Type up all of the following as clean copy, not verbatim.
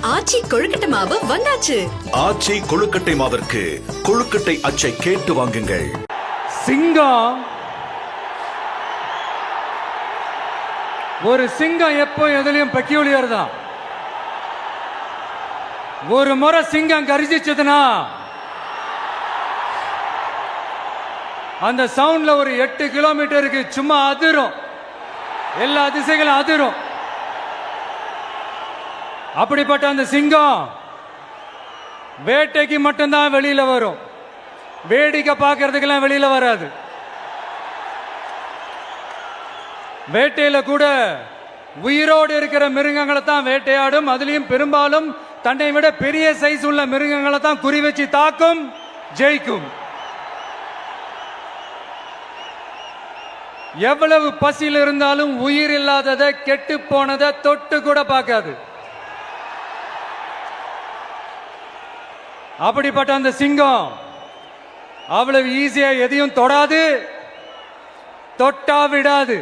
ஆச்சி கொழுக்கட்டை மாவு வந்தாச்சு. ஆச்சி கொழுக்கட்டை மாவிற்கு கொழுக்கட்டை அச்சை கேட்டு வாங்குங்கள். சிங்கம் ஒரு சிங்கம் எப்போ எதுலயும் பெக்யூலியர் தான். ஒரு முறை சிங்கம் கரிச்சிச்சதுன்னா அந்த சவுண்ட்ல ஒரு 8 கிலோமீட்டருக்கு சும்மா அதிரும், எல்லா திசைகளும் அதிரும். அப்படிப்பட்ட அந்த சிங்கம் வேட்டைக்கு மட்டும்தான் வெளியில வரும், வேடிக்கை பார்க்கறதுக்கெல்லாம் வெளியில வராது. வேட்டையில கூட உயிரோடு இருக்கிற மிருகங்களை தான் வேட்டையாடும். அதுலயும் பெரும்பாலும் தன்னை விட பெரிய சைஸ் உள்ள மிருகங்களை தான் குறி வச்சு தாக்கும், ஜெயிக்கும். எவ்வளவு பசியில் இருந்தாலும் உயிர் இல்லாததை, கெட்டு போனதை தொட்டு கூட பார்க்காது. அப்படிப்பட்ட அந்த சிங்கம் அவ்வளவு ஈஸியா எதையும் தொடாது, தொட்டா விடாது.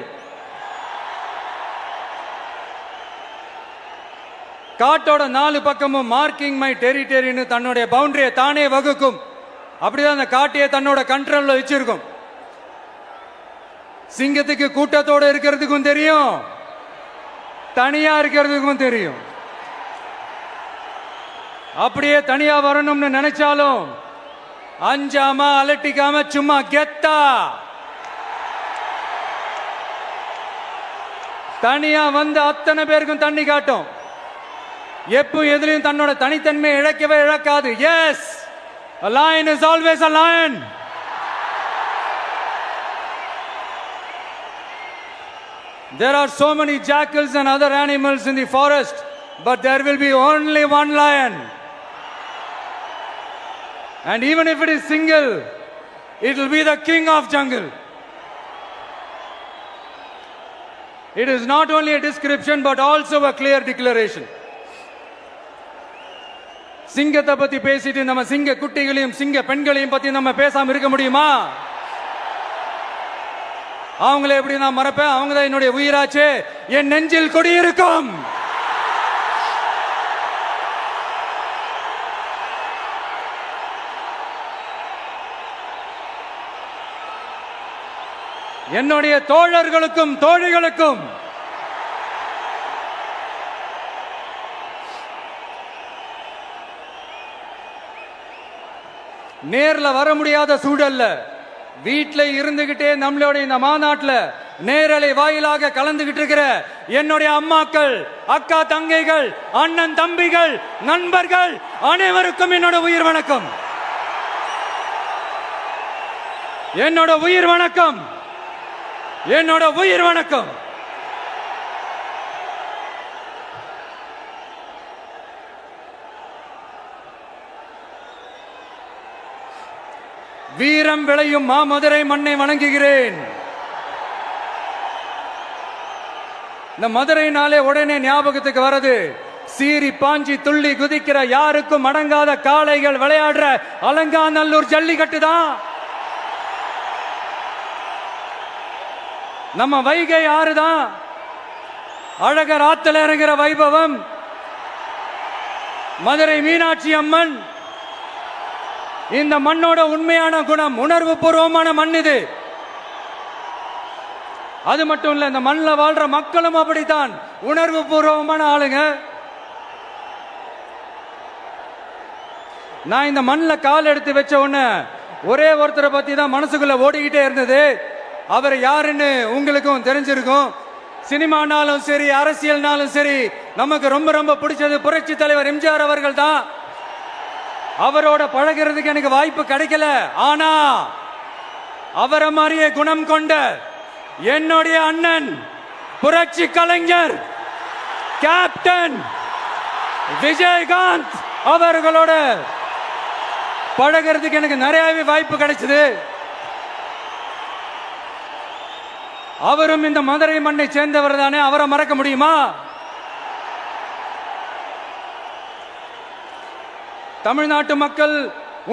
காட்டோட 4 பக்கமும் மார்க்கிங் மை டெரிட்டரின்னு தன்னுடைய பவுண்டரியை தானே வகுக்கும். அப்படிதான் அந்த காட்டையை தன்னோட கண்ட்ரோல்ல வச்சிருக்கும். சிங்கத்துக்கு கூட்டத்தோட இருக்கிறதுக்கும் தெரியும், தனியா இருக்கிறதுக்கும் தெரியும். அப்படியே தனியா வரணும்னு நினைச்சாலும் அஞ்சாம அலட்டிக்காம சும்மா கெத்தா தனியா வந்து அத்தனை பேருக்கும் தண்ணி காட்டும். எப்போ எதிலையும் தன்னோட தனித்தன்மையை இழக்கவே இழக்காது. Yes, a lion is always a lion. There are so many jackals and other animals in the forest, but there will be only one lion. And even if it is single, it will be the king of jungle. It is not only a description but also a clear declaration. சிங்கத்தை பத்தி பேசிட்டு நம்ம சிங்க குட்டிகளையும் சிங்க பெண்களையும் பத்தி நம்ம பேசாம இருக்க முடியுமா? அவங்களை எப்படி நான் மறப்பேன்? அவங்க தான் என்னுடைய உயிராச்சு, என் நெஞ்சில் குடியிருக்கும். என்னுடைய தோழர்களுக்கும் தோழிகளுக்கும் நேர்ல வர முடியாத சூழல்ல வீட்டில் இருந்துகிட்டே நம்மளோட இந்த மாநாட்டில் நேரலை வாயிலாக கலந்துகிட்டு இருக்கிற என்னுடைய அம்மாக்கள், அக்கா தங்கைகள், அண்ணன் தம்பிகள், நண்பர்கள் அனைவருக்கும் என்னோட உயிர் வணக்கம். என்னோட உயிர் வணக்கம், என்னோட உயிர் வணக்கம். வீரம் விளையும் மாமதுரை மண்ணை வணங்குகிறேன். இந்த மதுரைனாலே உடனே ஞாபகத்துக்கு வரது சீறி பாஞ்சி துள்ளி குதிக்கிற யாருக்கும் அடங்காத காளைகள் விளையாடுற அலங்காநல்லூர் ஜல்லிக்கட்டு தான். நம்ம வைகை ஆறுதான் அழகர் ஆத்துல இறங்குற வைபவம். மதுரை மீனாட்சி அம்மன் இந்த மண்ணோட உண்மையான குணம், உணர்வு பூர்வமான மண் இது. அது மட்டும் இல்ல, இந்த மண்ணில் வாழ்ற மக்களும் அப்படித்தான் உணர்வு பூர்வமான ஆளுங்க. நான் இந்த மண்ணில் கால் எடுத்து வச்ச உடனே ஒரே ஒருத்தரை பத்தி தான் மனசுக்குள்ள ஓடிக்கிட்டே இருந்தது. அவர் யாருன்னு உங்களுக்கும் தெரிஞ்சிருக்கும். சினிமானாலும் சரி, அரசியல்னாலும் சரி, நமக்கு ரொம்ப ரொம்ப பிடிச்சது புரட்சி தலைவர் எம்ஜிஆர் அவர்கள் தான். அவரோட பழகிறதுக்கு எனக்கு வாய்ப்பு கிடைக்கல. ஆனா அவரை மாதிரியே குணம் கொண்ட என்னுடைய அண்ணன் புரட்சி கலைஞர் கேப்டன் விஜயகாந்த் அவர்களோட பழகிறதுக்கு எனக்கு நிறையவே வாய்ப்பு கிடைச்சது. அவரும் இந்த மதுரை மண்ணை சேர்ந்தவர் தானே, அவரை மறக்க முடியுமா? தமிழ்நாட்டு மக்கள்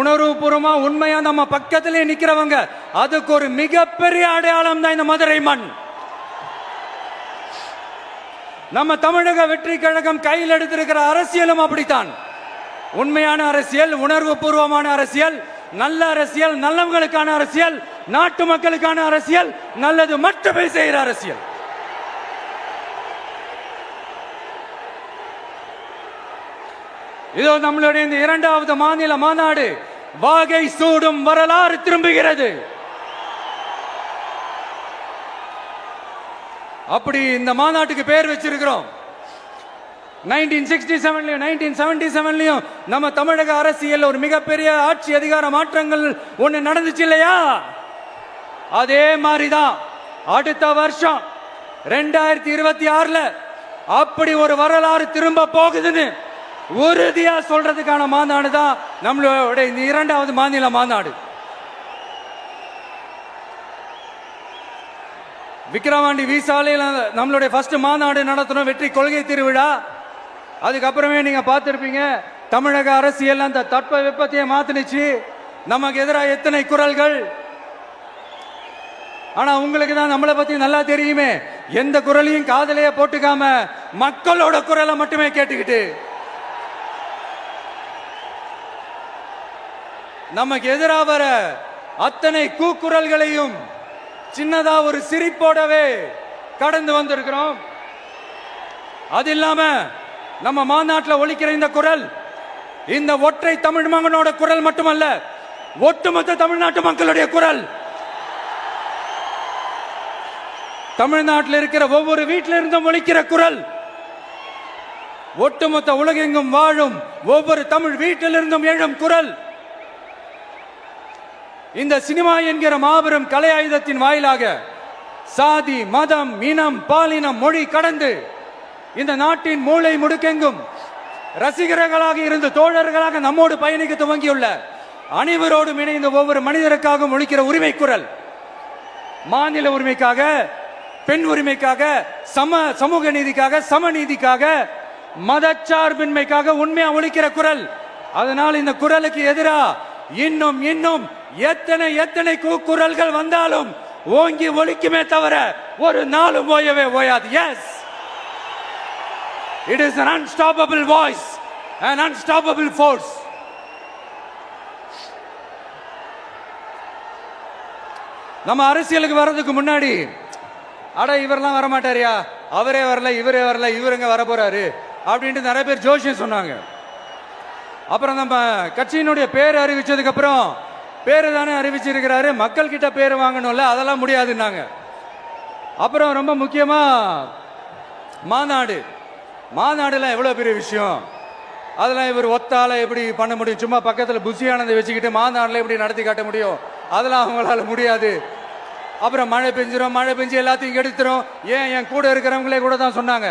உணர்வுபூர்வமா உண்மையா நம்ம பக்கத்திலே நிக்கிறவங்க, அதுக்கு ஒரு மிகப்பெரிய அடையாளம் தான் இந்த மதுரை மண். நம்ம தமிழக வெற்றி கழகம் கையில் எடுத்திருக்கிற அரசியலும் அப்படித்தான். உண்மையான அரசியல், உணர்வு பூர்வமான அரசியல், நல்ல அரசியல், நல்லவங்களுக்கான அரசியல், நாட்டு மக்களுக்கான அரசியல், நல்லது மட்டுமே செய்கிற அரசியல். இதோ நம்மளுடைய இந்த இரண்டாவது மாநில மாநாடு வாகை சூடும் வரலாறு திரும்புகிறது. அப்படி இந்த மாநாட்டுக்கு பேர் வச்சிருக்கிறோம். 1967லயும் 1977லயும் நம்ம தமிழக அரசியல் ஒரு மிகப்பெரிய ஆட்சி அதிகார மாற்றங்கள் ஒண்ணு நடந்துச்சு இல்லையா? அதே மாதிரிதான் அடுத்த வருஷம் 2026ல அப்படி ஒரு வரலாறு திரும்ப போகுதுன்னு உறுதியா சொல்றதுக்கான மாநாடு தான் நம்மளோட இந்த இரண்டாவது மாநில மாநாடு. விக்கிரவாண்டி விசாலையில் நம்மளுடைய ஃபர்ஸ்ட் மாநாடு நடத்தணும், வெற்றி கொள்கை திருவிழா. அதுக்கப்புறமே நீங்க பார்த்திருப்பீங்க தமிழக அரசியல் அந்த தட்ப வெப்பத்தையே மாத்தினுச்சு. நமக்கு எதிராக எத்தனை குரல்கள். ஆனா உங்களுக்கு தான் நம்மளை பத்தி நல்லா தெரியுமே, எந்த குரலையும் காதலையே போட்டுக்காம மக்களோட குரலை மட்டுமே கேட்டுக்கிட்டு நமக்கு எதிராக வர அத்தனை கூக்குரல்களையும் சின்னதா ஒரு சிரிப்போடவே கடந்து வந்திருக்கிறோம். அது இல்லாம நம்ம மாநாட்டில் ஒலிக்கிற இந்த குரல் இந்த ஒற்றை தமிழ் மகனோட குரல் மட்டுமல்ல, ஒட்டுமொத்த தமிழ்நாட்டு மக்களுடைய குரல். தமிழ்நாட்டில் இருக்கிற ஒவ்வொரு வீட்டில இருந்தும் ஒலிக்கிற குரல், ஒட்டுமொத்த உலகெங்கும் வாழும் ஒவ்வொரு தமிழ் வீட்டிலிருந்தும் எழும் குரல். இந்த சினிமா என்கிற மாபெரும் கலை ஆயுதத்தின் வாயிலாக சாதி, மதம், இனம், பாலினம், மொழி கடந்து இந்த நாட்டின் மூளை முடுக்கெங்கும் ரசிகர்களாக இருந்து தோழர்களாக நம்மோடு பயணிக்க துவங்கியுள்ள அனைவரோடும் இணைந்த ஒவ்வொரு மனிதருக்காகவும் ஒலிக்கிற உரிமை குரல். மாநில உரிமைக்காக, பெண் உரிமைக்காக, சமூக நீதிக்காக, சமநீதிக்காக, மதச்சார்பின்மைக்காக உண்மையா ஒலிக்கிற குரல். அதனால் இந்த குரலுக்கு எதிராக இன்னும் இன்னும் எத்தனை எத்தனை கூக்குரல்கள் வந்தாலும் ஓங்கி ஒலிக்குமே தவிர ஒரு நாளும் ஓயவே ஓயாது. Yes, it is an unstoppable voice, an unstoppable force. நம்ம அரசியலுக்கு வர்றதுக்கு முன்னாடி அட இவரெல்லாம் வர மாட்டாரியா, அவரே வரல, இவரே வரல, இவருங்க வர போறாரு அப்படின்ட்டு நிறைய பேர் ஜோசியம் சொன்னாங்க. அப்புறம் நம்ம கட்சியினுடைய பேர் அறிவிச்சதுக்கு அப்புறம் பேரு தானே அறிவிச்சிருக்கிறாரு, மக்கள் கிட்ட பேர் வாங்கணும்ல, அதெல்லாம் முடியாதுன்னாங்க. அப்புறம் ரொம்ப முக்கியமா மாநாடுலாம் எவ்வளவு பெரிய விஷயம், அதெல்லாம் இவர் ஒத்தால எப்படி பண்ண முடியும், சும்மா பக்கத்தில் புஷியானதை வச்சுக்கிட்டு மாநாடுல எப்படி நடத்தி காட்ட முடியும், அதெல்லாம் அவங்களால முடியாது. அப்புறம் மழை பெஞ்சு எல்லாத்தையும் கெடுத்துரும். ஏன் என் கூட இருக்கிறவங்களே கூட தான் சொன்னாங்க.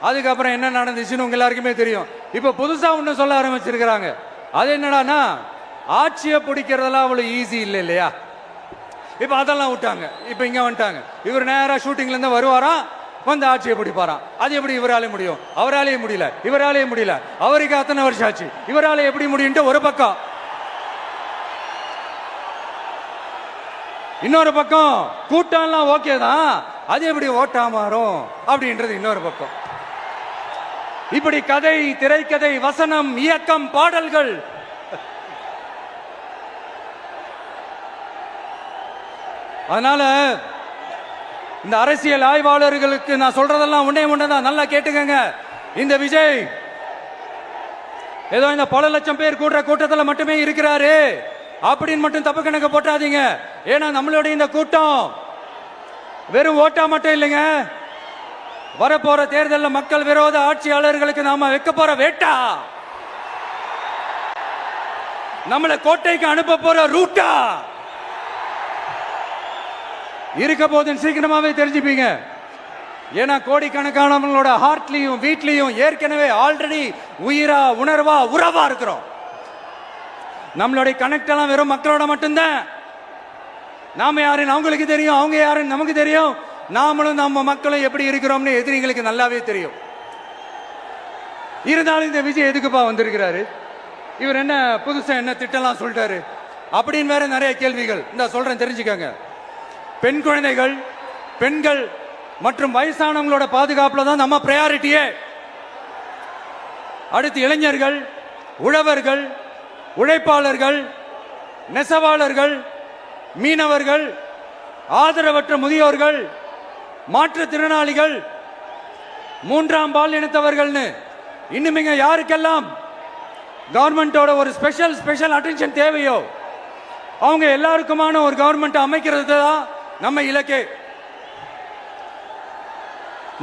அதுக்கப்புறம் என்ன நடந்துச்சுன்னு உங்க எல்லாருக்குமே தெரியும். இப்ப புதுசா ஒண்ணு சொல்ல ஆரம்பிச்சிருக்கிறாங்க. அது என்னடானா, ஆட்சியை பிடிக்கிறதெல்லாம் அவ்வளவு ஈஸி இல்லை இல்லையா. இப்ப அதெல்லாம் விட்டாங்க, இப்ப இங்க வந்துட்டாங்க. இவர் நேரா ஷூட்டிங்ல இருந்து வருவாராம், வந்து ஆட்சியை பிடிப்பாராம். அது எப்படி இவராலே முடியும், அவராலேயே முடியல, இவராலேயே முடியல, அவருக்கு அத்தனை வருஷம் ஆச்சு, இவராலே எப்படி முடியும் ஒரு பக்கம். இன்னொரு பக்கம் கூட்டம்லாம் ஓகே தான், அது எப்படி ஓட்டா மாறும் அப்படின்றது இன்னொரு பக்கம். இப்படி கதை, திரைக்கதை, வசனம், இயக்கம், பாடல்கள், அதனால இந்த அரசியல் ஆய்வாளர்களுக்கு நான் சொல்றதெல்லாம் ஒன்னேதான், நல்லா கேட்டுக்கங்க. இந்த விஜய் ஏதோ இந்த பல லட்சம் பேர் கூடுற கூட்டத்தில் மட்டுமே இருக்கிறாரு அப்படின்னு மட்டும் தப்பு கணக்கு போட்டாதீங்க. ஏன்னா நம்மளுடைய இந்த கூட்டம் வெறும் ஓட்டா மட்டும் இல்லைங்க, வரப்போற தேர்தலில் மக்கள் விரோத ஆட்சியாளர்களுக்கு நாம வைக்க போற வேட்டா, நம்மளை கோட்டைக்கு அனுப்ப போற ரூட்டா இருக்க போதுன்னு சீக்கிரமாவே தெரிஞ்சுப்பீங்க. ஏன்னா கோடிக்கணக்கானவங்களோட ஹார்ட்லயும் வீட்லயும் ஏற்கனவே ஆல்ரெடி உயிரா, உணர்வா, உறவா இருக்கிறோம். நம்மளுடைய கனெக்ட் எல்லாம் வெறும் மக்களோட மட்டும்தான். நாம யாருன்னு அவங்களுக்கு தெரியும், அவங்க யாருன்னு நமக்கு தெரியும். நாமளும் நம்ம மக்களும் எப்படி இருக்கிறோம்னு எதிரிகளுக்கு நல்லாவே தெரியும். இருந்தாலும் இந்த விஜய் எதுக்குப்பா வந்திருக்கிறாரு, இவர் என்ன புதுசா என்ன திட்டம்லாம் சொல்லிட்டாரு அப்படின்னு வேற நிறைய கேள்விகள். இந்த சொல்றேன் தெரிஞ்சுக்கங்க. பெண் குழந்தைகள், பெண்கள் மற்றும் வயசானவங்களோட பாதுகாப்புல தான் நம்ம பிரையாரிட்டியே. அடுத்து இளைஞர்கள், உழவர்கள், உழைப்பாளர்கள், நெசவாளர்கள், மீனவர்கள், ஆதரவற்ற முதியோர்கள், மாற்றுத்திறனாளிகள், மூன்றாம் பால் இனத்தவர்கள்னு இன்னும் யாருக்கெல்லாம் கவர்மெண்டோட ஒரு ஸ்பெஷல் அட்டென்ஷன் தேவையோ அவங்க எல்லாருக்குமான ஒரு கவர்மெண்ட் அமைக்கிறது தான் நம்ம இலக்கே.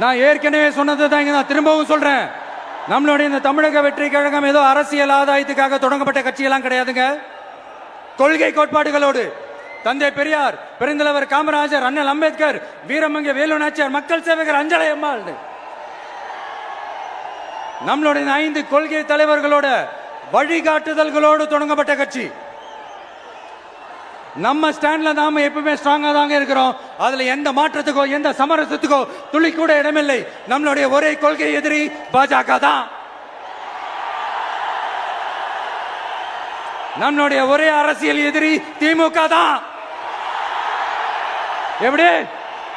நான் ஏற்கனவே சொன்னது தான் நான் திரும்பவும் சொல்றேன். நம்மளுடைய இந்த தமிழக வெற்றி கழகம் ஏதோ அரசியல் ஆதாயத்துக்காக தொடங்கப்பட்ட கட்சியெல்லாம் கிடையாதுங்க. கொள்கை கோட்பாடுகளோடு தந்தை பெரியார், பெருந்தலைவர் காமராஜர், அண்ணல் அம்பேத்கர், வீரமங்க வேலு நாச்சியார், மக்கள் சேவகர் அஞ்சலை அம்மாள், நம்மளுடைய 5 கொள்கை தலைவர்களோட வழிகாட்டுதல்களோடு தொடங்கப்பட்ட கட்சி. நம்ம ஸ்டாண்ட்ல நாம எப்பவுமே ஸ்ட்ராங்கா தாங்க இருக்கிறோம். அதுல எந்த மாற்றத்துக்கோ எந்த சமரசத்துக்கோ துளி கூட இடமில்லை. நம்மளுடைய ஒரே கொள்கை எதிரி பாஜக தான். நம்மளுடைய ஒரே அரசியல் எதிரி திமுக தான். எப்படி?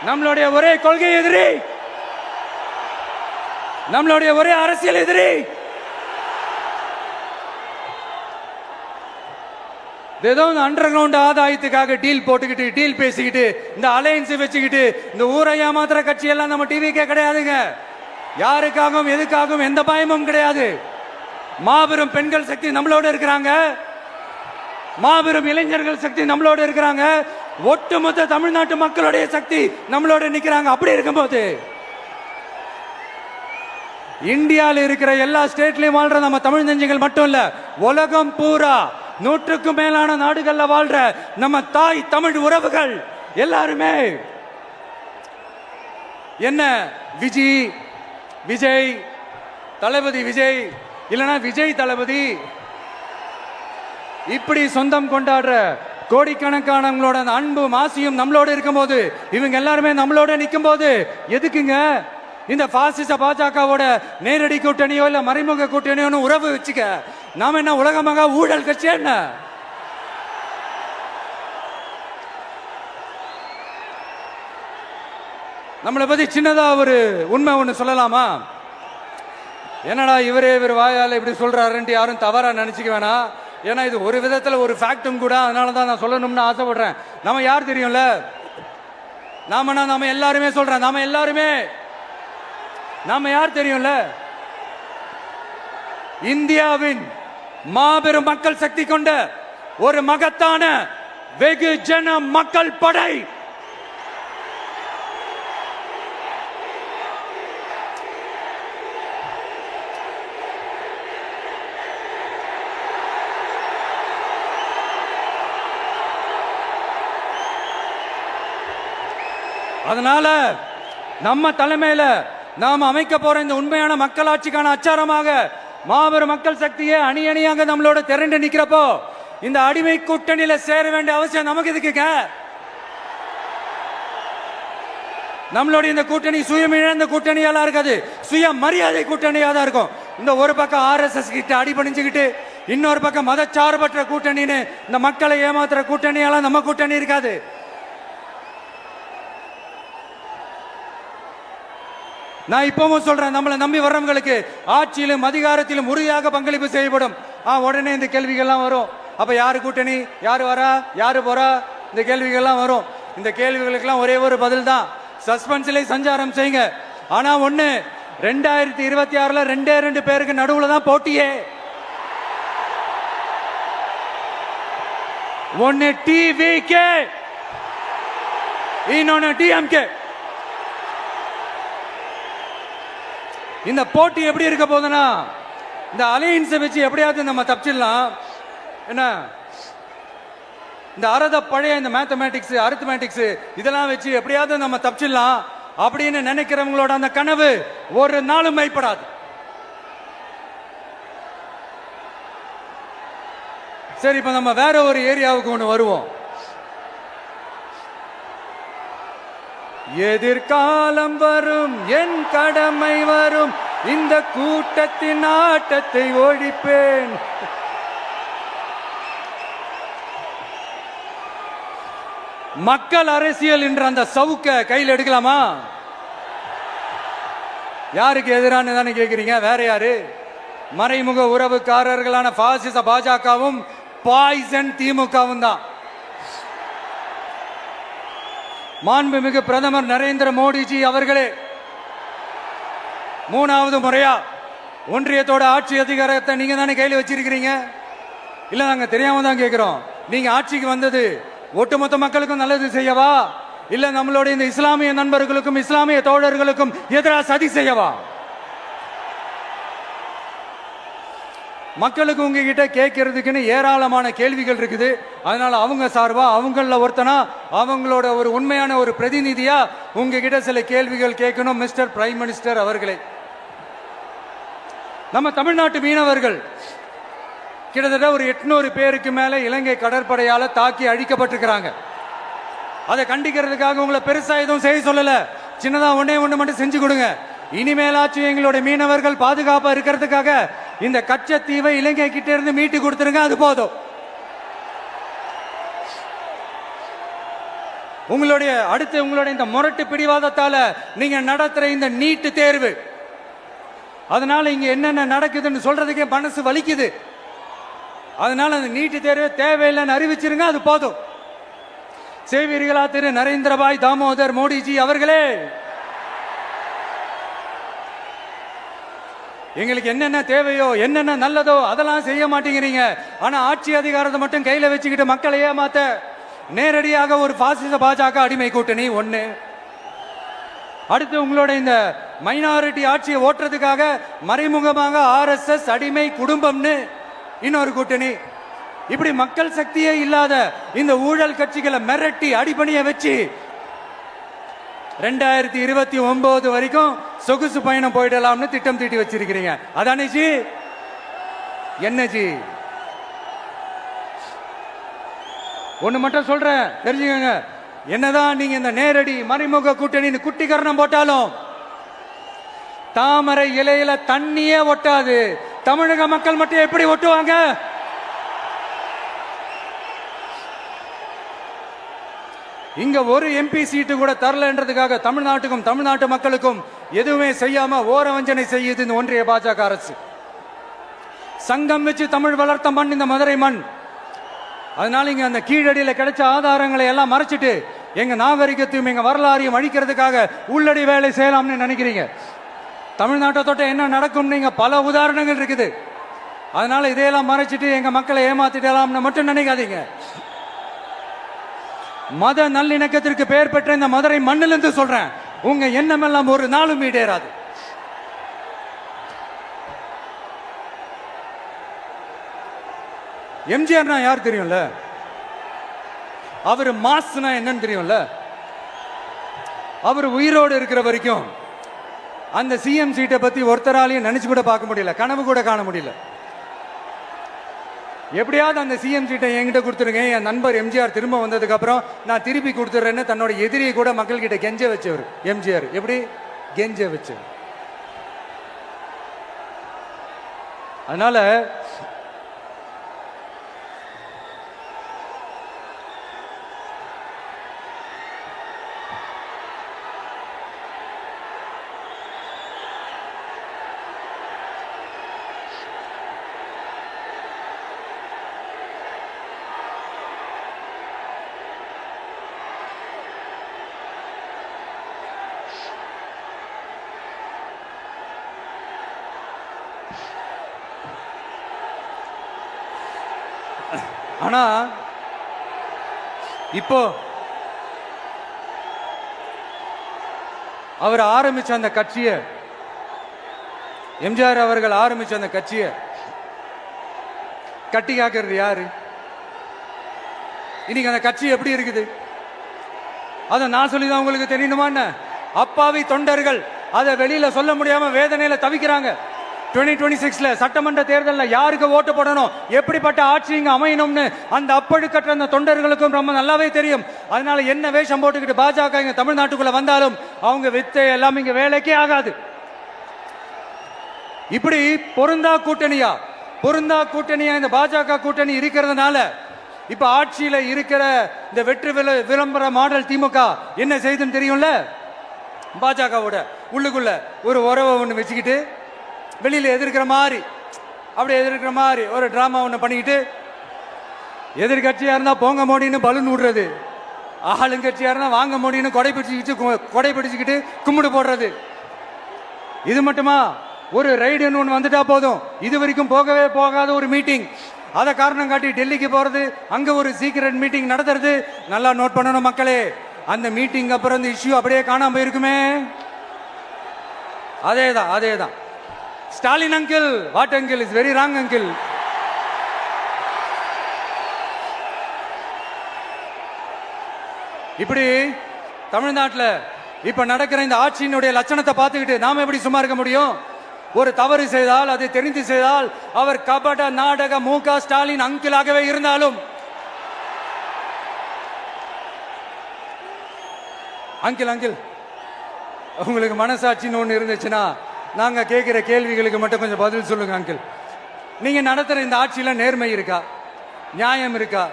நம்மளுடைய ஒரே கொள்கை எதிரி, நம்மளுடைய ஒரே அரசியல் எதிரி. ஏதோ அண்டர் கிரவுண்ட் ஆதாயத்துக்காக டீல் போட்டுக்கிட்டு டீல் பேசிக்கிட்டு இந்த அலையன்ஸ் வச்சுக்கிட்டு இந்த ஊரை ஏமாத்துற கட்சி எல்லாம் நம்ம டிவிக்கே கிடையாதுங்க. யாருக்காகவும் எதுக்காகவும் எந்த பயமும் கிடையாது. மாபெரும் பெண்கள் சக்தி நம்மளோட இருக்கிறாங்க, மாபெரும் இளைஞர்கள் சக்தி நம்மளோட இருக்கிறாங்க, ஒட்டுமொத்த தமிழ்நாட்டு மக்களுடைய சக்தி நம்மளோட நிக்கிறாங்க. அப்படி இருக்கும்போது இந்தியாவில் இருக்கிற எல்லா ஸ்டேட்லயும் வாழ்ற நம்ம தமிழ் நெஞ்சங்கள் மட்டும் இல்ல, உலகம் பூரா 100க்கும் மேலான நாடுகள்ல வாழ்ற நம்ம தாய் தமிழ் உறவுகள் எல்லாருமே என்ன விஜய் தளபதி விஜய் இல்லனா விஜய் தளபதி இப்படி சொந்தம் கொண்டாடுற கோடிக்கணக்கானவங்களோட அன்பு மாசியும் நம்மளோட இருக்கும்போது, இவங்க எல்லாருமே நம்மளோட நிற்கும் போது எதுக்குங்க இந்த பாசிச பாஜகவோட நேரடி கூட்டணியோ இல்ல மறைமுக கூட்டணியோ உறவு வச்சுக்க? நாம என்ன உலகமாக ஊழல் கட்சி என்ன? நம்மளை பத்தி சின்னதா ஒரு உண்மை ஒண்ணு சொல்லலாமா? என்னடா இவர் வாயால இப்படி சொல்றாருன்ட்டு யாரும் தவறா நினைச்சுக்க வேணாம். ஏன்னா இது ஒரு விதத்துல ஒரு ஃபேக்டும் கூட. அதனாலதான் நான் சொல்லணும்னு ஆசைப்படுறேன். நம்ம யார் தெரியும்ல? நாம எல்லாருமே சொல்றேன். நாம யார் தெரியும்ல? இந்தியாவின் மாபெரும் மக்கள் சக்தி கொண்ட ஒரு மகத்தான வெகுஜன மக்கள் படை. அதனால நம்ம தலைமையில நாம் அமைக்க போற இந்த உண்மையான மக்களாட்சிக்கான அச்சாரமாக மாபெரும் மக்கள் சக்தியை அணி அணியாக நம்மளோட திரண்டு நிக்கிறப்போ இந்த அடிமை கூட்டணியில சேர வேண்டிய அவசியம் நமக்கு எதுக்குங்க? நம்மளுடைய இந்த கூட்டணி சுயமிழந்த கூட்டணியெல்லாம் இருக்காது, சுய மரியாதை கூட்டணியா தான் இருக்கும். இந்த ஒரு பக்கம் RSS கிட்ட அடிபணிஞ்சுக்கிட்டு, இன்னொரு பக்கம் மதச்சார்பற்ற கூட்டணின்னு இந்த மக்களை ஏமாத்துற கூட்டணியெல்லாம் நம்ம கூட்டணி இருக்காது. நான் இப்பவும் சொல்றேன், நம்மளை நம்பி வர்றவங்களுக்கு ஆட்சியிலும் அதிகாரத்திலும் உறுதியாக பங்களிப்பு செய்யப்படும். உடனே இந்த கேள்விகள்லாம் வரும். அப்ப யாரு கூட்டணி, யாரு வரா, யாரு போறா, இந்த கேள்விகள்லாம் வரும். இந்த கேள்விகளுக்கெல்லாம் ஒரே ஒரு பதில் தான், சஸ்பென்ஸ்ல சஞ்சாரம் செய்யுங்க. ஆனா ஒண்ணு, 2026ல 2 பேருக்கு நடுவுல தான் போட்டியே. ஒன்னு TVK, இன்னொன்னு DMK. இந்த போட்டி எப்படி இருக்க போதுன்னா, இந்த அலையன்ஸை வச்சு எப்படியாவது நம்ம தப்பிச்சிடலாம். என்ன இந்த பழைய இந்த மேத்தமேட்டிக்ஸ், அரித்மேட்டிக்ஸ் இதெல்லாம் வச்சு எப்படியாவது நம்ம தப்பிச்சிடலாம் அப்படின்னு நினைக்கிறவங்களோட அந்த கனவு ஒரு நாளும் மைப்படாது. சரி, இப்ப நம்ம வேற ஒரு ஏரியாவுக்கு ஒன்று வருவோம். எதிர்காலம் வரும், என் கடமை வரும், இந்த கூட்டத்தின் ஆட்டத்தை ஒழிப்பேன். மக்கள் அரசியல் என்ற அந்த சவுக்க கையில் எடுக்கலாமா? யாருக்கு எதிரான தானே கேட்குறீங்க? வேற யாரு? மறைமுக உறவுக்காரர்களான பாசிச பாஜகவும் பாய்சன் திமுகவும் தான். மாண்புமிகு பிரதமர் நரேந்திர மோடிஜி அவர்களே, 3வது முறையா ஒன்றியத்தோட ஆட்சி அதிகாரத்தை நீங்க தானே கையில் வச்சிருக்கிறீங்க. இல்ல நாங்க தெரியாம தான் கேட்கிறோம். நீங்க ஆட்சிக்கு வந்தது ஒட்டுமொத்த மக்களுக்கும் நல்லது செய்யவா, இல்ல நம்மளுடைய இந்த இஸ்லாமிய நண்பர்களுக்கும் இஸ்லாமிய தோழர்களுக்கும் எதிராக சதி செய்யவா? மக்களுக்கு உங்ககிட்ட கேட்கறதுக்குன்னு ஏராளமான கேள்விகள் இருக்குது. அதனால அவங்க சார்பா அவங்கள ஒருத்தனா அவங்களோட ஒரு உண்மையான ஒரு பிரதிநிதியா உங்ககிட்ட சில கேள்விகள் கேட்கணும். மிஸ்டர் பிரைம் மினிஸ்டர் அவர்களே, நம்ம தமிழ்நாட்டு மீனவர்கள் கிட்டத்தட்ட ஒரு 800 பேருக்கு மேல இலங்கை கடற்படையால தாக்கி அழிக்கப்பட்டிருக்கிறாங்க. அதை கண்டிக்கிறதுக்காக உங்களை பெருசா எதுவும் செய்ய சொல்லல, சின்னதா ஒண்ணு மட்டும் செஞ்சு கொடுங்க. இனிமேலாச்சும் எங்களுடைய மீனவர்கள் பாதுகாப்பா இருக்கிறதுக்காக இந்த கச்சத்தீவை இலங்கை கிட்ட இருந்து மீட்டு கொடுத்துருங்க, அது போதும். உங்களுடைய இந்த முரட்டு பிடிவாதத்தால நீங்க நடத்துற இந்த நீட்டு தேர்வு, அதனால இங்க என்னென்ன நடக்குதுன்னு சொல்றதுக்கே மனசு வலிக்குது. அதனால அந்த நீட்டு தேர்வு தேவையில்லைன்னு அறிவிச்சிருங்க, அது போதும். செய்வீர்களா திரு நரேந்திரபாய் தாமோதர் மோடிஜி அவர்களே? எங்களுக்கு என்னென்ன தேவையோ என்னென்ன நல்லதோ அதெல்லாம் செய்ய மாட்டேங்கிறீங்க. ஆனா ஆட்சி அதிகாரத்தை மட்டும் கையில வச்சுக்கிட்டு மக்களை ஏமாத்த நேரடியாக ஒரு பாசிச பாஜக அடிமை கூட்டணி ஒண்ணு. அடுத்து உங்களோட இந்த மைனாரிட்டி ஆட்சியை ஓட்டுறதுக்காக மறைமுகமாக RSS அடிமை குடும்பம்னு இன்னொரு கூட்டணி. இப்படி மக்கள் சக்தியே இல்லாத இந்த ஊழல் கட்சிகளை மிரட்டி அடிபணிய வச்சு 2029 வரைக்கும் சொகுசு பயணம் போயிடலாம்னு திட்டம் தீட்டி வச்சிருக்கிறீங்க. அதானே ஜி? என்ன ஜி? ஒண்ணு மட்டும் சொல்றேன், தெரிஞ்சுக்கங்க. என்னதான் நீங்க இந்த நேரடி மறைமுக கூட்டணி குட்டிகரணம் போட்டாலும் தாமரை இலையில தண்ணியே ஒட்டாது. தமிழக மக்கள் மட்டும் எப்படி ஒட்டுவாங்க? இங்க ஒரு MP சீட்டு கூட தரலன்றதுக்காக தமிழ்நாட்டுக்கும் தமிழ்நாட்டு மக்களுக்கும் எதுவுமே செய்யாம ஓரவஞ்சனை செய்யுது இந்த ஒன்றிய பாஜக அரசு. சங்கம் வச்சு தமிழ் வளர்த்த மண் இந்த மதுரை மண். அதனால இங்க அந்த கீழடியில கிடைச்ச ஆதாரங்களை எல்லாம் மறைச்சிட்டு எங்க நாகரிகத்தையும் எங்க வரலாறையும் அழிக்கிறதுக்காக உள்ளடி வேலை செய்யலாம்னு நினைக்கிறீங்க. தமிழ்நாட்டை தொட்ட என்ன நடக்கும் நீங்க பல உதாரணங்கள் இருக்குது. அதனால இதையெல்லாம் மறைச்சிட்டு எங்க மக்களை ஏமாத்திடலாம்னு மட்டும் நினைக்காதீங்க. மத நல்லிணக்கத்திற்கு பெயர் பெற்ற இந்த மதுரை மண்ணிலிருந்து சொல்றேன், உங்க எண்ணம் எல்லாம் ஒரு நாளும் ஈடேறாது. எம்ஜிஆர்னா யார் தெரியும்ல? அவர் மாஸ்னா என்னன்னு தெரியும்ல? அவர் உயிரோடு இருக்கிற வரைக்கும் அந்த CM சீட்டை பத்தி ஒருத்தராலையும் நினைச்சு கூட பார்க்க முடியல, கனவு கூட காண முடியல. எப்படியாவது அந்த CM சீட்டை என்கிட்ட கொடுத்துருங்க, என் நண்பர் எம்ஜிஆர் திரும்ப வந்ததுக்கு அப்புறம் நான் திருப்பி கொடுத்துறேன்னு தன்னோட எதிரியை கூட மக்கள் கிட்ட கெஞ்ச வச்சவர் எம்ஜிஆர். எப்படி கெஞ்ச வச்சவர்? அதனால ஆனா இப்போ அவர் ஆரம்பிச்ச அந்த கட்சியை, எம்ஜிஆர் அவர்கள் ஆரம்பிச்ச அந்த கட்சியை கட்டி காக்கிறது யாரு? இன்னைக்கு அந்த கட்சி எப்படி இருக்குது? அதை நான் சொல்லிதான் உங்களுக்கு தெரியணுமா? அப்பாவி தொண்டர்கள் அதை வெளியில சொல்ல முடியாம வேதனையில தவிக்கிறாங்க. 2026 சட்டமன்ற தேர்தலில் யாருக்கு ஓட்டு போடணும், எப்படிப்பட்ட ஆட்சி இங்க அமையணும்னு அந்த அப்பழுக்கற்ற அந்த தொண்டர்களுக்கும் ரொம்ப நல்லாவே தெரியும். அதனால என்ன வேஷம் போட்டுக்கிட்டு பாஜக இங்க தமிழ்நாட்டுக்குள்ள வந்தாலும் அவங்க வித்தை எல்லாம் இங்க வேலைக்கே ஆகாது. இப்படி பொருந்தா கூட்டணியா இந்த பாஜக கூட்டணி இருக்கிறதுனால இப்ப ஆட்சியில இருக்கிற இந்த வெற்றி விளம்பர மாடல் திமுக என்ன செய்துன்னு தெரியும்ல? பாஜகவோட உள்ளுக்குள்ள ஒரு உறவை ஒன்று வச்சுக்கிட்டு வெளியில எதிர்க்கிற மாதிரி அப்படியே எதிர்க்கிற மாதிரி ஒரு டிராமா ஒன்று பண்ணிக்கிட்டு எதிர்கட்சியா இருந்தா போங்க மோடின்னு பலூன் விடுறது, ஆளுங்கட்சியா இருந்தா வாங்க மோடின்னு கொடை பிடிச்சுக்கிட்டு கும்பிடு போடுறது. இது மட்டுமா? ஒரு ரைடுன்னு ஒன்று வந்துட்டா போதும், இது வரைக்கும் போகவே போகாத ஒரு மீட்டிங், அதை காரணம் காட்டி டெல்லிக்கு போறது, அங்க ஒரு சீக்கிரட் மீட்டிங் நடத்துறது. நல்லா நோட் பண்ணணும் மக்களே, அந்த மீட்டிங் அப்புறம் இந்த இஷ்யூ அப்படியே காணாம போயிருக்குமே. அதேதான் Stalin uncle, what uncle is very wrong uncle. இப்படி தமிழ்நாட்டில் இப்ப நடக்கிற இந்த ஆட்சியினுடைய லட்சணத்தை பார்த்துக்கிட்டு நாம எப்படி சும்மா இருக்க முடியும்? ஒரு தவறு செய்தால், அதை தெரிந்து செய்தால், அவர் கபட நாடக மு.க. ஸ்டாலின் அங்கிளாகவே இருந்தாலும், அங்கிள் உங்களுக்கு மனசாட்சின்னு ஒன்று இருந்துச்சுன்னா நாங்க கேட்கிற கேள்விகளுக்கு மட்டும் கொஞ்சம் பதில் சொல்லுங்க அங்கிள். நீங்க நடத்துற இந்த ஆட்சியில நேர்மை இருக்கா? நியாயம் இருக்கா?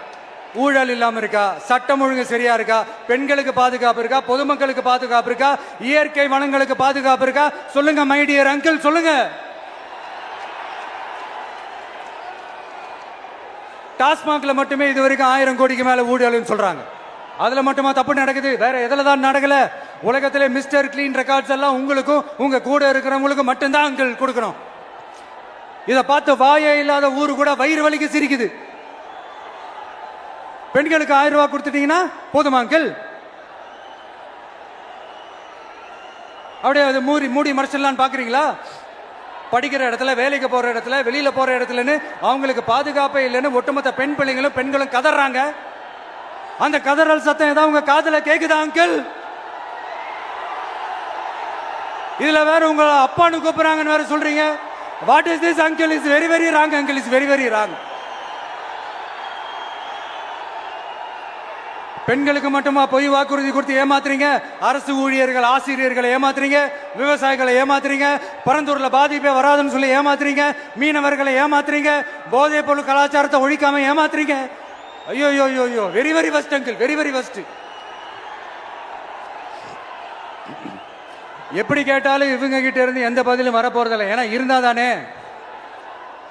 ஊழல் இல்லாம இருக்கா? சட்டம் ஒழுங்கு சரியா இருக்கா? பெண்களுக்கு பாதுகாப்பு இருக்கா? பொதுமக்களுக்கு பாதுகாப்பு இருக்கா? இயற்கை வளங்களுக்கு பாதுகாப்பு இருக்கா? சொல்லுங்க மை டியர் அங்கிள், சொல்லுங்க. டாஸ்மாக்ல மட்டுமே இது வரைக்கும் 1000 கோடிக்கு மேல ஊழல்னு சொல்றாங்க. அதுல மட்டுமா தப்பு நடக்குது? வேற எதுல தான் நடக்கல? உலகத்திலே மிஸ்டர் கிளீன் ரெக்கார்ட்ஸ் எல்லாம் உங்களுக்கும் உங்க கூட இருக்கிறவங்களுக்கும் மட்டும்தான் அங்கிள் கொடுக்கணும். இதை பார்த்து வாயே இல்லாத ஊரு கூட வயிறு வலிக்கு சிரிக்குது. பெண்களுக்கு 1000 ரூபாய் கொடுத்துட்டீங்கன்னா போதுமா அங்கிள்? அப்படியே அது மூடி மறைச்சிடலான்னு பாக்குறீங்களா? படிக்கிற இடத்துல, வேலைக்கு போற இடத்துல, வெளியில போற இடத்துலன்னு அவங்களுக்கு பாதுகாப்பே இல்லைன்னு ஒட்டுமொத்த பெண்களும் கதறாங்க. அந்த கதறல் சத்தம் ஏதாவது உங்க காதுல கேக்குதா அங்கிள்? இதுல வேற உங்க அப்பான்னு கூப்பிடுறாங்கன்னு வேற சொல்றீங்க. What is this uncle? Is very very wrong uncle, is very very wrong. பெண்களுக்கு மட்டுமா பொய் வாக்குறுதி கொடுத்து ஏமாத்துறீங்க? அரசு ஊழியர்கள், ஆசிரியர்களை ஏமாத்துறீங்க, விவசாயிகளை ஏமாத்துறீங்க, பரந்தூர்ல பாதிப்பே வராதுன்னு சொல்லி ஏமாத்துறீங்க, மீனவர்களை ஏமாத்துறீங்க, போதைப் பொருள் கலாச்சாரத்தை ஒழிக்காம ஏமாத்துறீங்க. ஐயோ very very வஸ்ட் uncle, very very வஸ்ட். எப்படி கேட்டாலும் இவங்க கிட்ட இருந்து எந்த பதிலும் வரப்போறதில்லை. ஏன்னா இருந்தா தானே.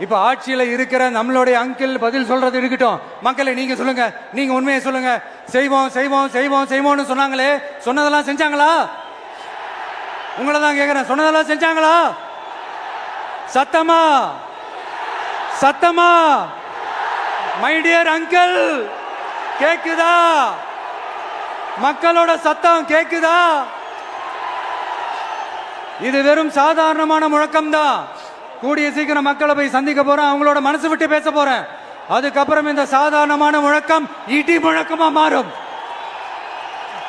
இப்ப ஆட்சியில இருக்கிற நம்மளுடைய அங்கிள் பதில் சொல்றது இருக்கட்டும். மக்களை நீங்க சொல்லுங்க, நீங்க உண்மையை சொல்லுங்க. செய்வோம்னு சொன்னாங்களே, சொன்னதெல்லாம் செஞ்சாங்களா? உங்களை தான் கேக்குறேன், சொன்னதெல்லாம் செஞ்சாங்களா? சத்தமா மை டியர் அங்கிள், கேக்குதா? மக்களோட சத்தம் கேக்குதா? இது வெறும் சாதாரணமான முழக்கம் தான். கூடிய சீக்கிரம் மக்களை போய் சந்திக்க போறேன், அவங்களோட மனசு விட்டு பேச போறேன். அதுக்கப்புறம் இந்த சாதாரணமான முழக்கம் இடி முழக்கமா மாறும்.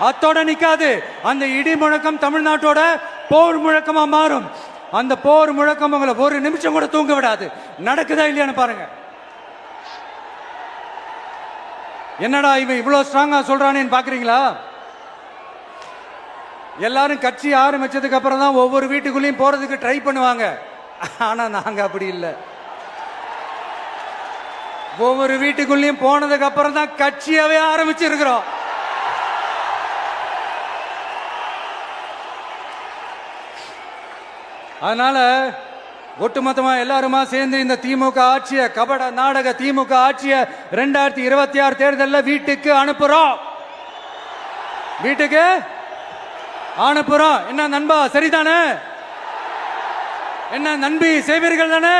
அத்தோட நிக்காது. அந்த இடி முழக்கம் தமிழ்நாட்டோட போர் முழக்கமா மாறும். அந்த போர் முழக்கம் உங்களை ஒரு நிமிஷம் கூட தூங்க விடாது. நடக்குதா இல்லையான்னு பாருங்க. என்னடா இவன் இவ்வளவு ஸ்ட்ராங்கா சொல்றானேன்னு பாக்குறீங்களா? எல்லாரும் கட்சி ஆரம்பிச்சதுக்கு அப்புறம் தான் ஒவ்வொரு வீட்டுக்குள்ளேயும் போறதுக்கு ட்ரை பண்ணுவாங்க. ஆனா நாங்க அப்படி இல்லை. ஒவ்வொரு வீட்டுக்குள்ளேயும் போனதுக்கு அப்புறம் தான் கட்சியாவே ஆரம்பிச்சிருக்கிறோம். அதனால ஒட்டுமொத்தமா எல்லாருமா சேர்ந்து இந்த திமுக ஆட்சிய, கபட நாடக திமுக ஆட்சிய 2026 தேர்தலில் வீட்டுக்கு அனுப்புறோம். வீட்டுக்கு அனுப்புறோம். என்ன நண்பா, சரிதானே? என்ன நண்பி, செய்வீர்கள் தானே?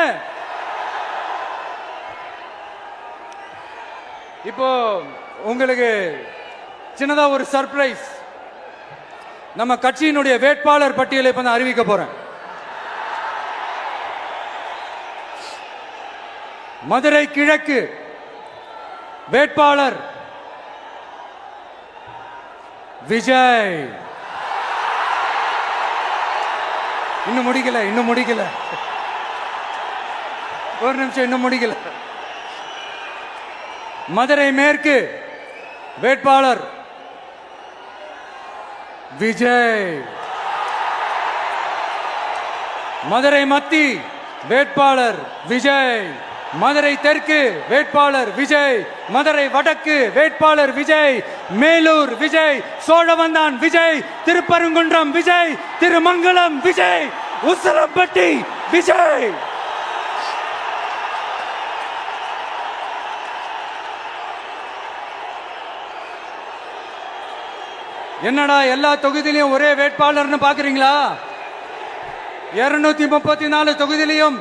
இப்போ உங்களுக்கு சின்னதா ஒரு சர்ப்ரைஸ். நம்ம கட்சியினுடைய வேட்பாளர் பட்டியலை இப்ப நான் அறிவிக்க போறேன். மதுரை கிழக்கு வேட்பாளர் விஜய். இன்னும் முடிக்கல. ஒரு நிமிஷம், இன்னும் முடிக்கல. மதுரை மேற்கு வேட்பாளர் விஜய். மதுரை மத்தி வேட்பாளர் விஜய். மதுரை தெற்கு வேட்பாளர் விஜய், மதுரை வடக்கு வேட்பாளர் விஜய், மேலூர் விஜய், சோழவந்தான் விஜய், திருப்பரங்குன்றம் விஜய், திருமங்கலம் விஜய், உசிலம்பட்டி விஜய். என்னடா எல்லா தொகுதியிலையும் ஒரே வேட்பாளர்னு பாக்குறீங்களா? 234 தொகுதியிலையும்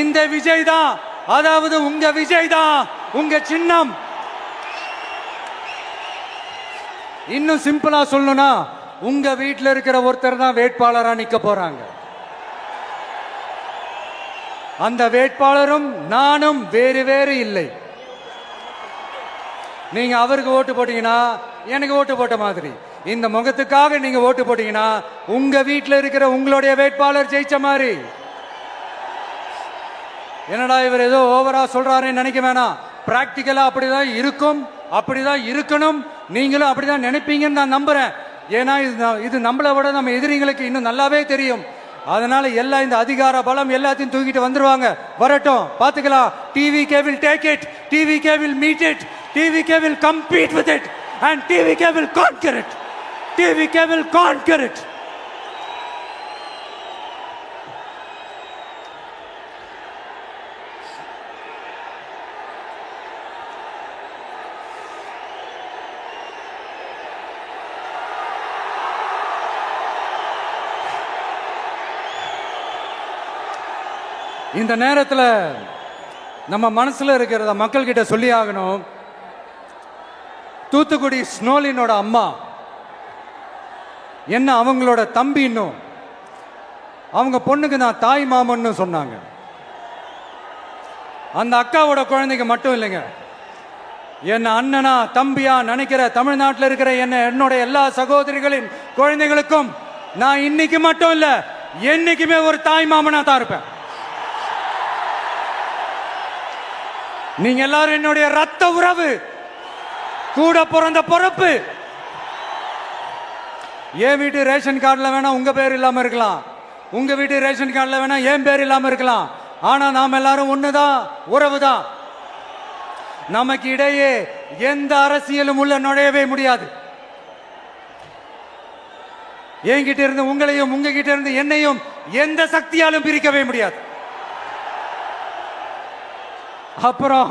இந்த விஜய் தான், அதாவது உங்க விஜய் தான் உங்க சின்னம். இன்னும் சிம்பிளா சொல்லணும்னா உங்க வீட்டில் இருக்கிற ஒருத்தர் தான் வேட்பாளரா நிக்க போறாங்க. அந்த வேட்பாளரும் நானும் வேறு வேறு இல்லை. நீங்க அவருக்கு ஓட்டு போட்டீங்கன்னா எனக்கு ஓட்டு போட்ட மாதிரி, இந்த முகத்துக்காக நீங்க ஓட்டு போட்டீங்கன்னா உங்க வீட்டில் இருக்கிற உங்களுடைய வேட்பாளர் ஜெயிச்ச மாதிரி. என்னடா இவர் ஏதோ ஓவரா சொல்றாருன்னு நினைக்க வேணாம். பிராக்டிக்கலா அப்படிதான் இருக்கும், அப்படிதான் இருக்கணும். நீங்களும் அப்படிதான் நினைப்பீங்கன்னு நான் நம்புறேன். ஏன்னா இது நம்மளை விட நம்ம எதிரிகளுக்கு இன்னும் நல்லாவே தெரியும். அதனால எல்லா இந்த அதிகார பலம் எல்லாத்தையும் தூக்கிட்டு வந்துருவாங்க. வரட்டும், பாத்துக்கலாம். TVK will take it, TVK will meet it, TVK will compete with it and TVK will conquer it, TVK will conquer it. இந்த நேரத்தில் நம்ம மனசுல இருக்கிறத மக்கள் கிட்ட சொல்லி ஆகணும். தூத்துக்குடி ஸ்னோலினோட அம்மா என்ன அவங்களோட தம்பி, இன்னும் அவங்க பொண்ணுக்கு நான் தாய் மாமன்னு சொன்னாங்க. அந்த அக்காவோட குழந்தைக்கு மட்டும் இல்லைங்க, என்ன அண்ணனா தம்பியா நினைக்கிற தமிழ்நாட்டில் இருக்கிற என்னோட எல்லா சகோதரிகளின் குழந்தைகளுக்கும் நான் இன்னைக்கு மட்டும் இல்ல, என்னைக்குமே ஒரு தாய் மாமனா தான் இருப்பேன். நீங்க எல்லாரும் என்னுடைய ரத்த உறவு, கூட பிறந்த பொறுப்பு. என் வீட்டு ரேஷன் கார்டுல வேணா உங்க பேர் இல்லாம இருக்கலாம், உங்க வீட்டு ரேஷன் கார்டுல வேணா என் பேர் இல்லாம இருக்கலாம். ஆனா நாம் எல்லாரும் ஒண்ணுதான், உறவுதான். நமக்கு இடையே எந்த அரசியலும் உள்ள நுழையவே முடியாது. என்கிட்ட இருந்து உங்களையும் உங்ககிட்ட இருந்து என்னையும் எந்த சக்தியாலும் பிரிக்கவே முடியாது. அப்புறம்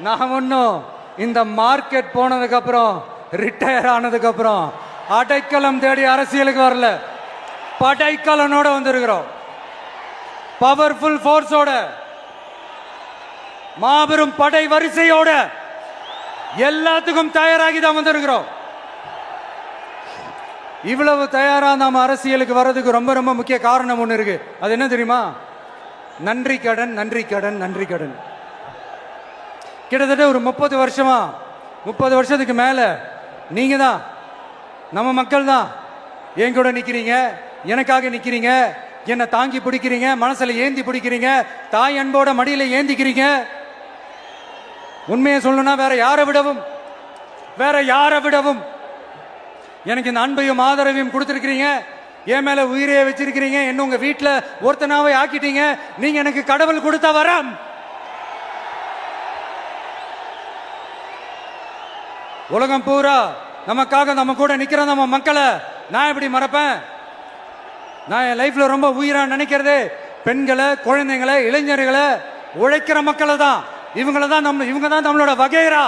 நான் ஒன்னும் இந்த மார்க்கெட் போனதுக்கு அப்புறம், ரிட்டையர் ஆனதுக்கு அப்புறம் அடைக்கலம் தேடி அரசியலுக்கு வரல, படைக்கலனோட வந்திருக்கிறோம். பவர்ஃபுல் போர்ஸோட, மாபெரும் படை வரிசையோட, எல்லாத்துக்கும் தயாராகி தான் வந்திருக்கிறோம். இவ்வளவு தயாரா நாம அரசியலுக்கு வர்றதுக்கு ரொம்ப ரொம்ப முக்கிய காரணம் ஒண்ணு இருக்கு. அது என்ன தெரியுமா? நன்றி கடன், நன்றி கடன், நன்றி கடன். கிட்டத்தட்ட ஒரு 30 வருஷமா, 30 வருஷத்துக்கு மேல நீங்க தான், நம்ம மக்கள் தான் என் கூட நிக்கிறீங்க, எனக்காக நிக்கிறீங்க, என்னை தாங்கி பிடிக்கிறீங்க, மனசுல ஏந்தி பிடிக்கிறீங்க, தாய் அன்போட மடியில ஏந்திக்கிறீங்க. உண்மையை சொல்லணும்னா வேற யாரை விடவும் எனக்கு இந்த அன்பையும் ஆதரவையும் கொடுத்திருக்கிறீங்க. என் மேல உயிரையே வச்சிருக்கிறீங்க. என்ன உங்க வீட்டுல ஒருத்தனாவே ஆக்கிட்டீங்க. நீங்க எனக்கு கடவுள் கொடுத்த வரம். உலகம் பூரா நமக்காக நம்ம கூட நிக்கிற நம்ம மக்களை நான் எப்படி மறப்பேன்? நான் என் லைஃப்ல ரொம்ப உயிரா நினைக்கிறது பெண்களை, குழந்தைங்களை, இளைஞர்களை, உழைக்கிற மக்களை தான். இவங்க தான் நம்மளோட வகைரா.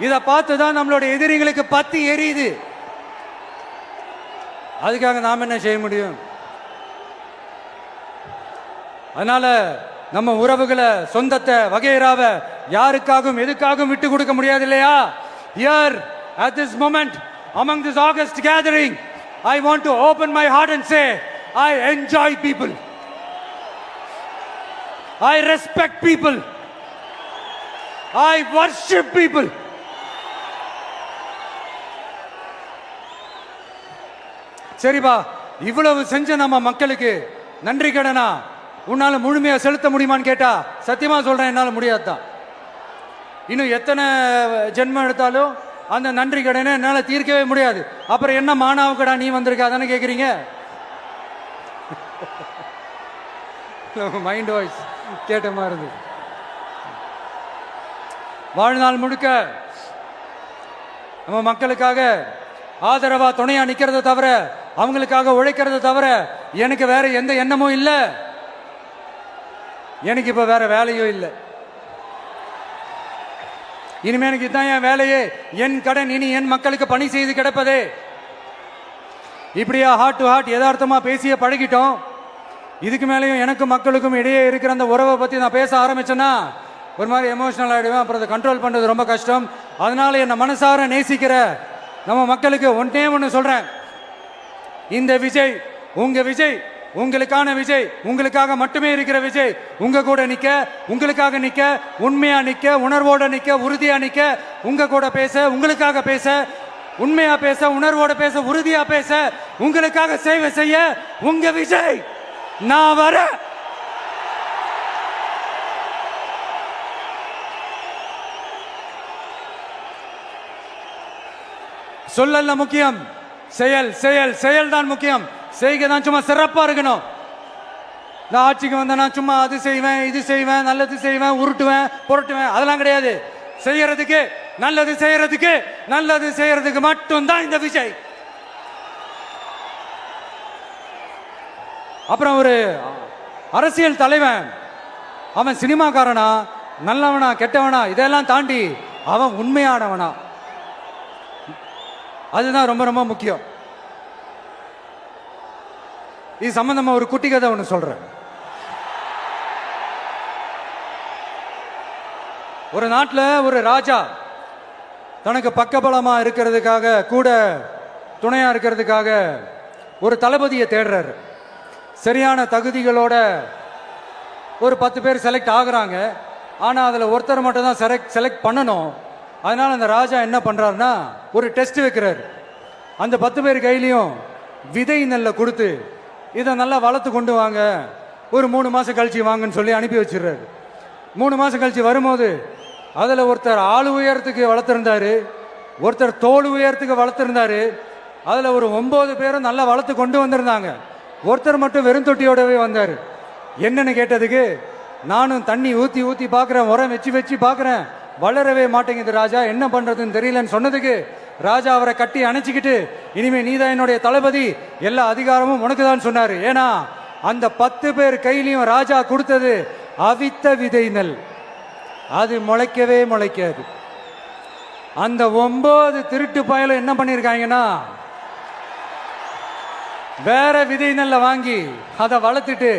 இதை பார்த்து தான் நம்மளோட எதிரிகளுக்கு பத்தி எரியுது. அதுக்காக நாம் என்ன செய்ய முடியும்? அதனால நம்ம உறவுகளை, சொந்தத்தை, வகைராவை யாருக்காகவும் எதுக்காகவும் விட்டு கொடுக்க முடியாது இல்லையா? Here at this moment among this August gathering, I want to open my heart and say I enjoy people, I respect people, I worship people. சரிப்பா, இவ்வளவு செஞ்ச நம்ம மக்களுக்கு நன்றி கடனா உன்னால முழுமையா செலுத்த முடியுமான்னு கேட்டா சத்தியமா சொல்றேன், என்னால முடியாதுதான். இன்னும் எத்தனை ஜென்மம் எடுத்தாலும் அந்த நன்றி கடனை என்னால தீர்க்கவே முடியாது. அப்புறம் என்ன மானாவுக்கடா நீ வந்திருக்க அதானே கேக்குறீங்க? மைண்ட் வாய்ஸ் கேட்ட மாதிரி இருந்தது. வாழ்நாள் முழுக்க நம்ம மக்களுக்காக ஆதரவா துணையா நிக்கிறத தவிர, அவங்களுக்காக உழைக்கிறத தவிர எனக்கு வேற எந்த எண்ணமும் இல்லை. எனக்கு இப்ப வேற வேலையும் இல்லை. இனிமே எனக்கு இதுதான் என் வேலையே, என் கடன் இனி என் மக்களுக்கு பணி செய்து கிடப்பதே. இப்படியா ஹார்ட் டு ஹார்ட் யதார்த்தமா பேசிய பழகிட்டோம். இதுக்கு மேலேயும் எனக்கும் மக்களுக்கும் இடையே இருக்கிற அந்த உறவை பத்தி நான் பேச ஆரம்பிச்சேன்னா ஒரு மாதிரி எமோஷனல் ஆகிடுவேன். அப்புறம் அதை கண்ட்ரோல் பண்றது ரொம்ப கஷ்டம். அதனால என்னை மனசார நேசிக்கிற நம்ம மக்களுக்கு ஒன்றே ஒன்று சொல்றேன். இந்த விஜய் உங்க விஜய், உங்களுக்கான விஜய், உங்களுக்காக மட்டுமே இருக்கிற விஜய். உங்க கூட நிக்க, உங்களுக்காக நிக்க, உண்மையா நிக்க, உணர்வோட நிக்க, உறுதியா நிக்க, உங்க கூட பேச, உங்களுக்காக பேச, உண்மையா பேச, உணர்வோட பேச, உறுதியா பேச, உங்களுக்காக சேவை செய்ய உங்க விஜய் நான் வர. சொல்லல்ல முக்கியம், செயல் செயல் செயல் தான் முக்கியம். செய்கை தான் சும்மா சிறப்பா இருக்கணும். நான் ஆட்சிக்கு வந்தேன்னா சும்மா அது செய்வேன், இது செய்வேன், நல்லது செய்வேன், உருட்டுவேன், புரட்டுவேன், அதெல்லாம் கிடையாது. செய்யறதுக்கு, நல்லது செய்யறதுக்கு, நல்லது செய்யறதுக்கு மட்டும்தான் இந்த விஜய். அப்புறம் ஒரு அரசியல் தலைவன், அவன் சினிமாக்காரனா, நல்லவனா, கெட்டவனா, இதெல்லாம் தாண்டி அவன் உண்மையானவனா, அதுதான் ரொம்ப ரொம்ப முக்கியம். இது சம்பந்தமா ஒரு குட்டி கதை ஒன்று சொல்றேன். ஒரு நாட்டில் ஒரு ராஜா தனக்கு பக்கபலமா இருக்கிறதுக்காக, கூட துணையா இருக்கிறதுக்காக ஒரு தளபதியை தேடுறாரு. சரியான தகுதிகளோட ஒரு 10 பேர் செலக்ட் ஆகுறாங்க. ஆனால் அதில் ஒருத்தர் மட்டும் தான் செலக்ட் பண்ணணும். அதனால அந்த ராஜா என்ன பண்றாருன்னா ஒரு டெஸ்ட் வைக்கிறார். அந்த 10 பேர் கையிலையும் விதை நெல்லை கொடுத்து இதை நல்லா வளர்த்து கொண்டு வாங்க, ஒரு 3 மாசம் கழிச்சு வாங்கன்னு சொல்லி அனுப்பி வச்சிடுறாரு. 3 மாசம் கழிச்சு வரும்போது அதில் ஒருத்தர் ஆளு உயரத்துக்கு வளர்த்துருந்தாரு, ஒருத்தர் தோல் உயரத்துக்கு வளர்த்துருந்தாரு. அதில் ஒரு 9 பேரும் நல்லா வளர்த்து கொண்டு வந்திருந்தாங்க. ஒருத்தர் மட்டும் வெறும் தொட்டியோடவே வந்தார். என்னன்னு கேட்டதுக்கு, நானும் தண்ணி ஊற்றி ஊற்றி பார்க்குறேன், உரம் வச்சு வச்சு பார்க்குறேன், வளரவே மாட்டேங்குது ராஜா, என்ன பண்ணுறதுன்னு தெரியலன்னு சொன்னதுக்கு ராஜா அவரை கட்டி அணைச்சிக்கிட்டு, இனிமே நீதான் என்னுடைய தளபதி, எல்லா அதிகாரமும் உனக்கு தான் சொன்னார். ஏன்னா அந்த 10 பேர் கையிலையும் ராஜா கொடுத்தது அவித்த விதை நெல், அது முளைக்கவே முளைக்காது. அந்த 9 திருட்டு பயலும் என்ன பண்ணியிருக்காங்கன்னா வேற விதை நெல்லை வாங்கி அதை வளர்த்துட்டு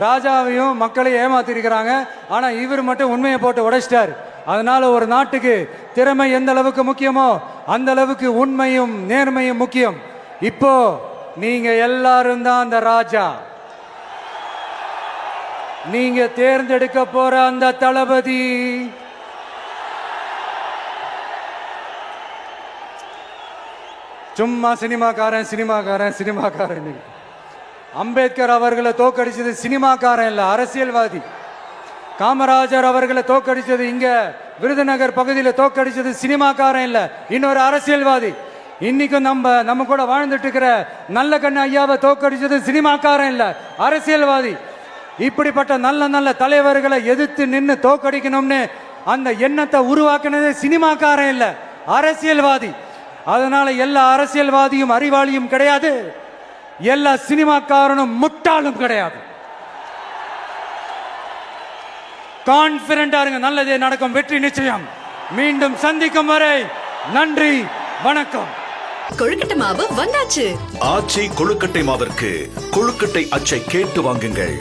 ராஜாவையும் மக்களையும் ஏமாத்திருக்கிறாங்க. ஆனா இவர் மட்டும் உண்மையை போட்டு உடைச்சிட்டார். அதனால ஒரு நாட்டுக்கு திறமை எந்த அளவுக்கு முக்கியமோ அந்த அளவுக்கு உண்மையும் நேர்மையும் முக்கியம். இப்போ நீங்க எல்லாரும் தான் அந்த ராஜா. நீங்க தேர்ந்தெடுக்க போற அந்த தளபதி சும்மா சினிமாக்காரன் சினிமாக்காரன் சினிமாக்காரன். அம்பேத்கர் அவர்களை தோக்கடிச்சது சினிமாக்காரன் இல்ல, அரசியல்வாதி. காமராஜர் அவர்களை தோக்கடிச்சது, இங்க விருதுநகர் பகுதியில் தோக்கடிச்சது சினிமாக்காரன் இல்ல, இன்னொரு அரசியல்வாதி. இன்னைக்கும் நம்ம கூட வாழ்ந்துட்டு இருக்கிற நல்ல கண்ணு ஐயாவை தோக்கடிச்சது சினிமாக்காரன் இல்ல, அரசியல்வாதி. இப்படிப்பட்ட நல்ல நல்ல தலைவர்களை எதிர்த்து நின்று தோக்கடிக்கணும்னு அந்த எண்ணத்தை உருவாக்குனது சினிமாக்காரன் இல்ல, அரசியல்வாதி. அதனால எல்லா அரசியல்வாதியும் அறிவாளியும் கிடையாது, எல்லா சினிமாக்காரனும் முட்டாளும் கிடையாது. கான்பிடண்டா இருங்க, நல்லதே நடக்கும், வெற்றி நிச்சயம். மீண்டும் சந்திக்கும் வரை நன்றி, வணக்கம். கொழுக்கட்டை மாவு வந்தாச்சு. ஆச்சி கொழுக்கட்டை மாவிற்கு கொழுக்கட்டை அச்சை கேட்டு வாங்குங்கள்.